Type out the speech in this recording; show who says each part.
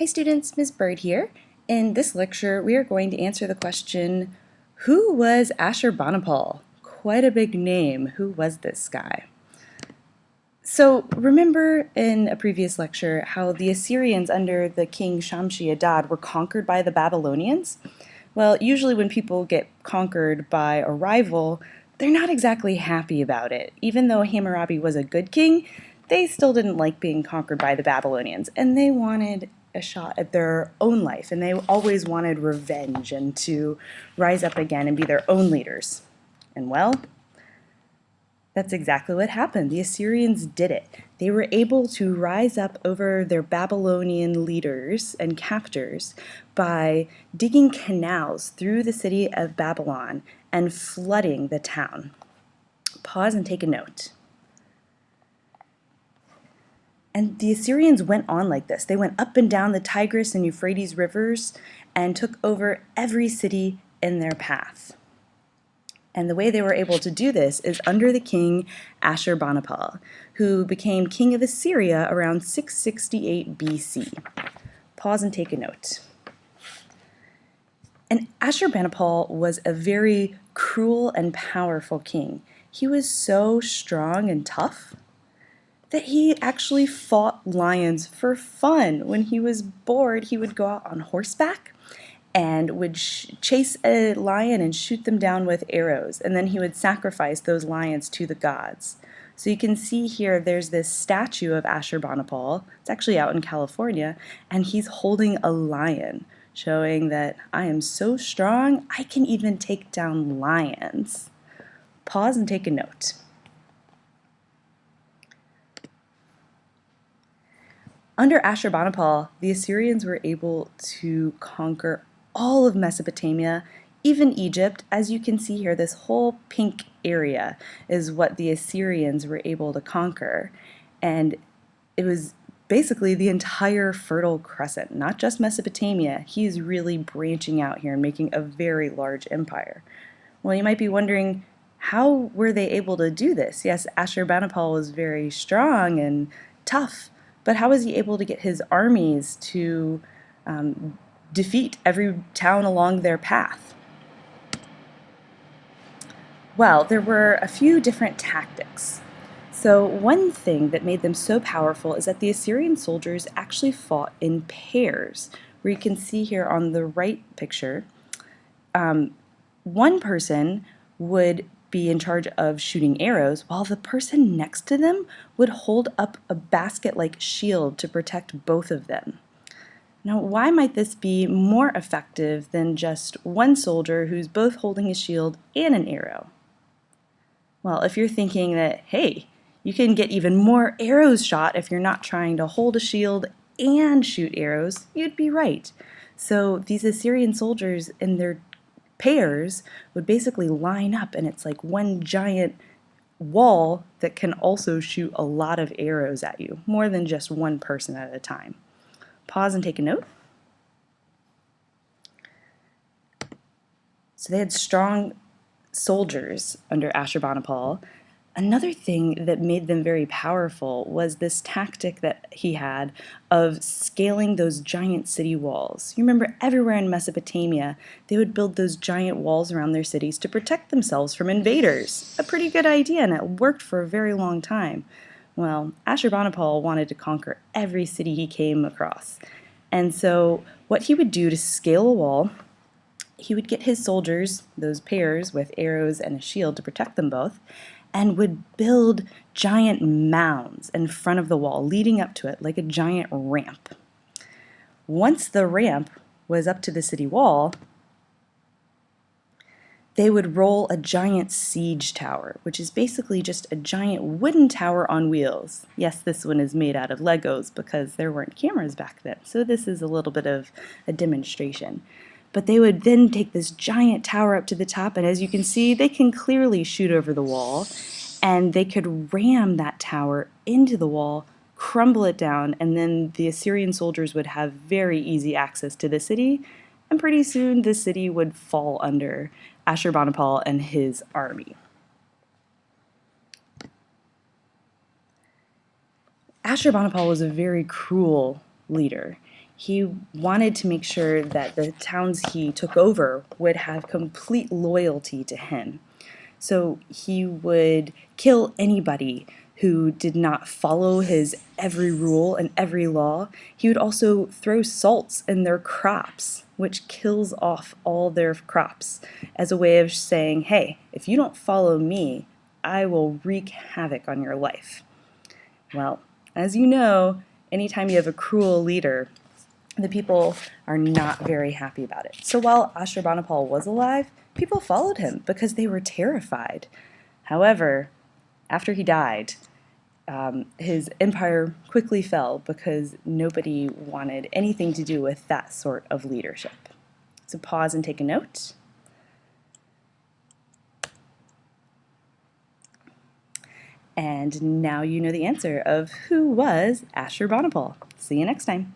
Speaker 1: Hi students, Ms. Bird here. In this lecture, we are going to answer the question, who was Ashurbanipal? Quite a big name. Who was this guy? So remember in a previous lecture how the Assyrians under the king Shamshi-Adad were conquered by the Babylonians? Well, usually when people get conquered by a rival, they're not exactly happy about it. Even though Hammurabi was a good king, they still didn't like being conquered by the Babylonians, and they wanted a shot at their own life, and they always wanted revenge and to rise up again and be their own leaders. And well, that's exactly what happened. The Assyrians did it. They were able to rise up over their Babylonian leaders and captors by digging canals through the city of Babylon and flooding the town. Pause and take a note. And the Assyrians went on like this. They went up and down the Tigris and Euphrates rivers and took over every city in their path. And the way they were able to do this is under the king Ashurbanipal, who became king of Assyria around 668 BC. Pause and take a note. And Ashurbanipal was a very cruel and powerful king. He was so strong and tough that he actually fought lions for fun. When he was bored, he would go out on horseback and would chase a lion and shoot them down with arrows, and then he would sacrifice those lions to the gods. So you can see here there's this statue of Ashurbanipal. It's actually out in California, and he's holding a lion, showing that I am so strong, I can even take down lions. Pause and take a note. Under Ashurbanipal, the Assyrians were able to conquer all of Mesopotamia, even Egypt. As you can see here, this whole pink area is what the Assyrians were able to conquer. And it was basically the entire Fertile Crescent, not just Mesopotamia. He's really branching out here and making a very large empire. Well, you might be wondering, how were they able to do this? Yes, Ashurbanipal was very strong and tough, but how was he able to get his armies to defeat every town along their path? Well, there were a few different tactics. So one thing that made them so powerful is that the Assyrian soldiers actually fought in pairs, where you can see here on the right picture, one person would be in charge of shooting arrows, while the person next to them would hold up a basket-like shield to protect both of them. Now, why might this be more effective than just one soldier who's both holding a shield and an arrow? Well, if you're thinking that, hey, you can get even more arrows shot if you're not trying to hold a shield and shoot arrows, you'd be right. So these Assyrian soldiers in their pairs would basically line up, and it's like one giant wall that can also shoot a lot of arrows at you, more than just one person at a time. Pause and take a note. So they had strong soldiers under Ashurbanipal. Another thing that made them very powerful was this tactic that he had of scaling those giant city walls. You remember everywhere in Mesopotamia, they would build those giant walls around their cities to protect themselves from invaders. A pretty good idea, and it worked for a very long time. Well, Ashurbanipal wanted to conquer every city he came across. And so what he would do to scale a wall, he would get his soldiers, those pairs with arrows and a shield to protect them both, and would build giant mounds in front of the wall, leading up to it like a giant ramp. Once the ramp was up to the city wall, they would roll a giant siege tower, which is basically just a giant wooden tower on wheels. Yes, this one is made out of Legos because there weren't cameras back then, so this is a little bit of a demonstration. But they would then take this giant tower up to the top, and as you can see, they can clearly shoot over the wall, and they could ram that tower into the wall, crumble it down, and then the Assyrian soldiers would have very easy access to the city, and pretty soon the city would fall under Ashurbanipal and his army. Ashurbanipal was a very cruel leader. He wanted to make sure that the towns he took over would have complete loyalty to him. So he would kill anybody who did not follow his every rule and every law. He would also throw salts in their crops, which kills off all their crops, as a way of saying, hey, if you don't follow me, I will wreak havoc on your life. Well, as you know, anytime you have a cruel leader, the people are not very happy about it. So while Ashurbanipal was alive, people followed him because they were terrified. However, after he died, his empire quickly fell because nobody wanted anything to do with that sort of leadership. So pause and take a note. And now you know the answer of who was Ashurbanipal. See you next time.